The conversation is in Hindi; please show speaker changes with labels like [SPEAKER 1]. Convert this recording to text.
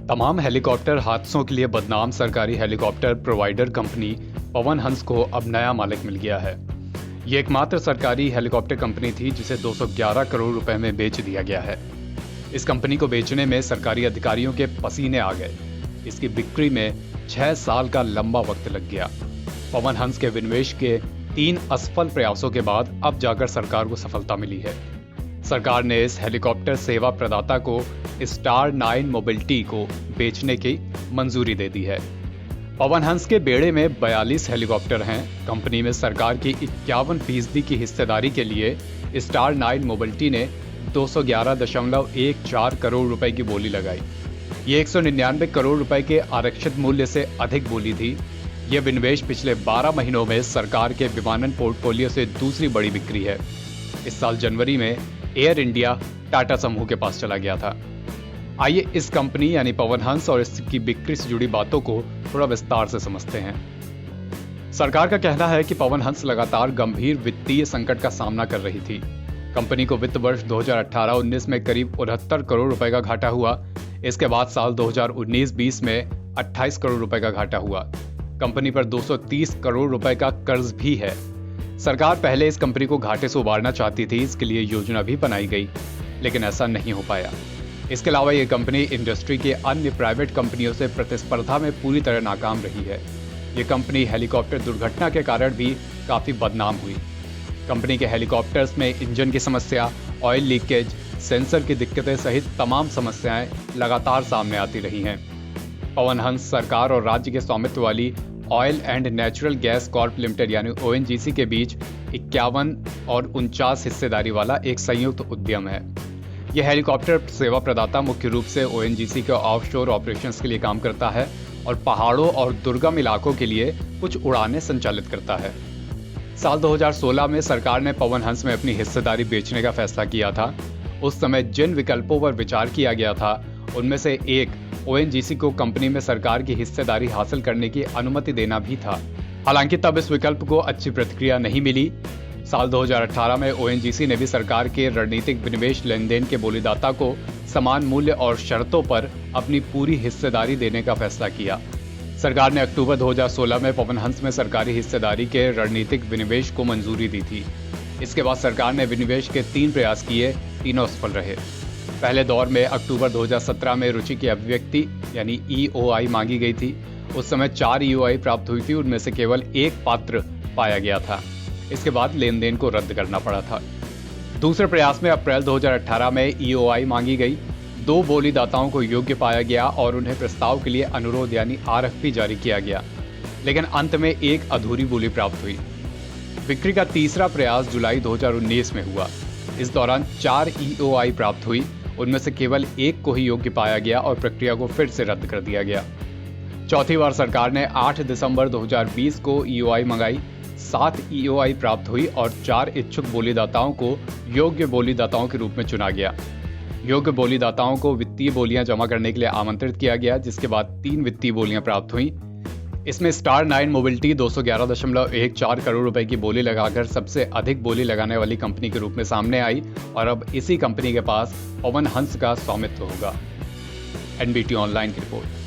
[SPEAKER 1] तमाम हेलीकॉप्टर हादसों के लिए बदनाम सरकारी helicopter provider company Pawan Hans को अब नया मालिक मिल गया है। ये एकमात्र सरकारी हेलीकॉप्टर कंपनी थी जिसे 211 करोड़ रुपए में बेच दिया गया है। इस कंपनी को बेचने में सरकारी अधिकारियों के पसीने आ गए। इसकी बिक्री में 6 साल का लंबा वक्त लग गया। पवन हंस के विनिवेश के 3 असफल प्रयासों के बाद अब जाकर सरकार को सफलता मिली है। सरकार ने इस हेलीकॉप्टर सेवा प्रदाता को स्टार 9 मोबिलिटी को बेचने की मंजूरी दे दी है। पवन हंस के बेड़े में 42 हेलीकॉप्टर हैं। कंपनी में सरकार की 51% की हिस्सेदारी के लिए स्टार 9 मोबिलिटी ने 211.14 करोड़ रुपए की बोली लगाई। ये 199 करोड़ रुपए के आरक्षित मूल्य से अधिक बोली थी। यह विनिवेश पिछले 12 महीनों में सरकार के विमानन पोर्टफोलियो से दूसरी बड़ी बिक्री है। इस साल जनवरी में एयर इंडिया टाटा समूह के पास चला गया था। आइए इस कंपनी यानी पवन हंस और इसकी बिक्री से जुड़ी बातों को थोड़ा विस्तार से समझते हैं। सरकार का कहना है कि पवन हंस लगातार गंभीर वित्तीय संकट का सामना कर रही थी। कंपनी को वित्त वर्ष 2018-19 में करीब 69 करोड़ रुपए का घाटा हुआ। इसके बाद साल 2019-20 में 28 करोड़ रुपए का घाटा हुआ। कंपनी पर 230 करोड़ रुपए का कर्ज भी है। सरकार पहले इस कंपनी को घाटे से उबारना चाहती थी, इसके लिए योजना भी बनाई गई, लेकिन ऐसा नहीं हो पाया। इसके अलावा ये कंपनी इंडस्ट्री के अन्य प्राइवेट कंपनियों से प्रतिस्पर्धा में पूरी तरह नाकाम रही है। ये कंपनी हेलीकॉप्टर दुर्घटना के कारण भी काफी बदनाम हुई। कंपनी के हेलीकॉप्टर्स में इंजन की समस्या, ऑयल लीकेज, सेंसर की दिक्कतें सहित तमाम समस्याएं लगातार सामने आती रही हैं। पवन हंस सरकार और राज्य के स्वामित्व वाली oil and natural gas Corp limited यानी ONGC के बीच 51 और 49 हिस्सेदारी वाला एक संयुक्त उद्यम है। यह हेलीकॉप्टर सेवा प्रदाता मुख्य रूप से ONGC के ऑफशोर ऑपरेशंस के लिए काम करता है और पहाड़ों और दुर्गम इलाकों के लिए कुछ उड़ानें संचालित करता है। साल 2016 में सरकार ने पवन हंस में अपनी हिस्सेदारी बेचने का फैसला किया था। उस समय जिन विकल्पों पर विचार किया गया था उनमें से एक ONGC को कंपनी में सरकार की हिस्सेदारी हासिल करने की अनुमति देना भी था। हालांकि तब इस विकल्प को अच्छी प्रतिक्रिया नहीं मिली। साल 2018 में ONGC ने भी सरकार के रणनीतिक विनिवेश लेनदेन के बोलीदाता को समान मूल्य और शर्तों पर अपनी पूरी हिस्सेदारी देने का फैसला किया। सरकार ने अक्टूबर 2016 में पवन हंस में सरकारी हिस्सेदारी के रणनीतिक विनिवेश को मंजूरी दी थी। इसके बाद सरकार ने विनिवेश के 3 प्रयास किए, तीनों असफल रहे। पहले दौर में अक्टूबर 2017 में रुचि की अभिव्यक्ति यानी EOI मांगी गई थी। उस समय 4 EOI प्राप्त हुई थी, उनमें से केवल 1 पात्र पाया गया था। इसके बाद लेन देन को रद्द करना पड़ा था। दूसरे प्रयास में अप्रैल 2018 में EOI मांगी गई। 2 बोलीदाताओं को योग्य पाया गया और उन्हें प्रस्ताव के लिए अनुरोध यानी RFP जारी किया गया, लेकिन अंत में 1 अधूरी बोली प्राप्त हुई। बिक्री का तीसरा प्रयास जुलाई 2019 में हुआ। इस दौरान 4 EOI प्राप्त हुई, उनमें से केवल 1 को ही योग्य पाया गया और प्रक्रिया को फिर से रद्द कर दिया गया। चौथी बार सरकार ने 8 दिसंबर 2020 को EOI मंगाई। 7 EOI प्राप्त हुई और 4 इच्छुक बोलीदाताओं को योग्य बोलीदाताओं के रूप में चुना गया। योग्य बोलीदाताओं को वित्तीय बोलियां जमा करने के लिए आमंत्रित किया गया, जिसके बाद 3 वित्तीय बोलियां प्राप्त हुई। इसमें स्टार 9 मोबिलिटी 211.14 करोड़ रुपए की बोली लगाकर सबसे अधिक बोली लगाने वाली कंपनी के रूप में सामने आई और अब इसी कंपनी के पास पवन हंस का स्वामित्व होगा। NBT ऑनलाइन की रिपोर्ट।